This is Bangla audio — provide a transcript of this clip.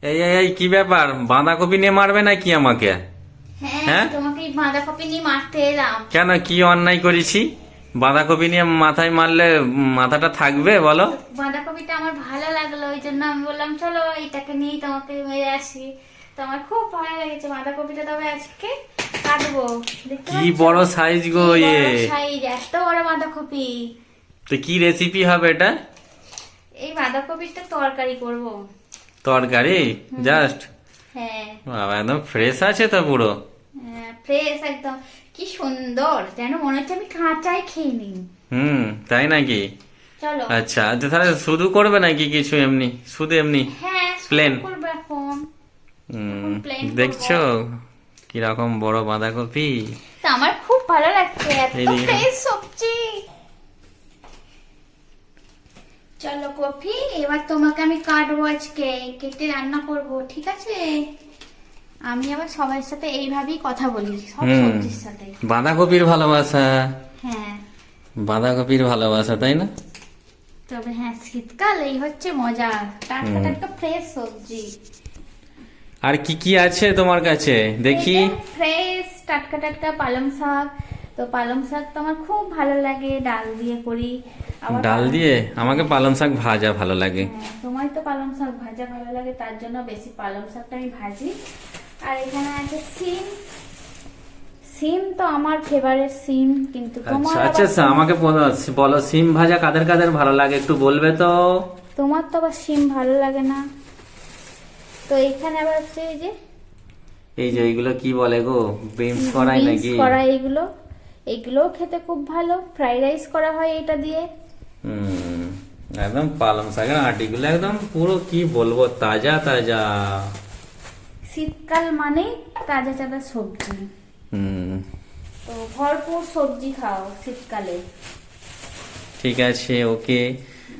এই এই এই, কি ব্যাপার? বাঁধাকপি নিয়ে মারবে নাকি আমাকে? হ্যাঁ হ্যাঁ? তোমাকে এই বাঁধাকপি নিয়ে মারতে এলাম। কেন, কি অন্যায় করেছি? বাঁধাকপি নিয়ে মাথায় মারলে মাথাটা থাকবে বলো? বাঁধাকপিটা আমার ভালো লাগলো, ওই জন্য আমি বললাম চলো এটাকে নিয়ে তোমাকে মেরে আসি। তো আমার খুব ভালো লেগেছে বাঁধাকপিটা, তবে আজকে কাটবো। দেখতে কি পাচ্ছ? বড় সাইজ গো কি এ! বড় সাইজ, এত বড় বাঁধাকপি। তো কি রেসিপি হবে এটা? এই বাঁধাকপিটা তরকারি করব। তরকারি? জাস্ট? হ্যাঁ বাবা, একদম ফ্রেশ আছে তো পুরো। ফ্রেশ একদম, কি সুন্দর, যেন মনে হচ্ছে আমি কাঁচাই খেয়ে নিই। তাই নাকি? চলো। আচ্ছা আচ্ছা, তাহলে শুধু করবে নাকি কিছু এমনি, শুধু এমনি? হ্যাঁ Plain? শুরু করবো এখন। plain করবো। দেখছো কিরকম বড় বাঁধাকপি? তা আমার খুব ভালো লাগছে, এত এই যে- ফ্রেশ সবজি। চলো কফি, এবার তোমাকে আমি কাটবো, আজকে কেটে রান্না করব, ঠিক আছে? আমি আবার সবার সাথে এইভাবেই কথা বলি, সব সবজির সাথে। বাঁধাকপির ভালোবাসা, হ্যাঁ বাঁধাকপির ভালোবাসা, তাই না? তবে হ্যাঁ, শীতকাল এই হচ্ছে মজা, টাটকা টাটকা ফ্রেশ সবজি। আর কি কি আছে তোমার কাছে দেখি? ফ্রেশ টাটকা টাটকা পালং শাক। তো পালং শাক তো আমার খুব ভালো লাগে, ডাল দিয়ে করি। আবার ডাল দিয়ে? আমাকে পালং শাক ভাজা ভালো লাগে। হ্যাঁ, তোমার তো পালং শাক ভাজা ভালো লাগে, তার জন্য বেশি পালং শাকটা আমি ভাজি। আর এখানে আছে সিম। সিম তো আমার ফেভারিট সিম, কিন্তু তোমার আচ্ছা আচ্ছা আচ্ছা, আমাকে বলো সিম ভাজা কাদের কাদের ভালো লাগে একটু বলবে তো? তোমার তো আবার সিম ভালো লাগে না। তো এখানে আবার হচ্ছে এই যে এই যে এইগুলো কি বলে গো? বিনস করাই বিনস নাকি? করা, এগুলো এগুলোও খেতে খুব ভালো, ফ্রাইড রাইস করা হয় এটা দিয়ে। হুম, একদম পালং শাকের আটিগুলো একদম পুরো কি বলবো, তাজা তাজা। শীতকাল মানে তাজা তাজা সবজি। হুম, তো ভরপুর সবজি খাও শীতকালে। ঠিক আছে, ওকে।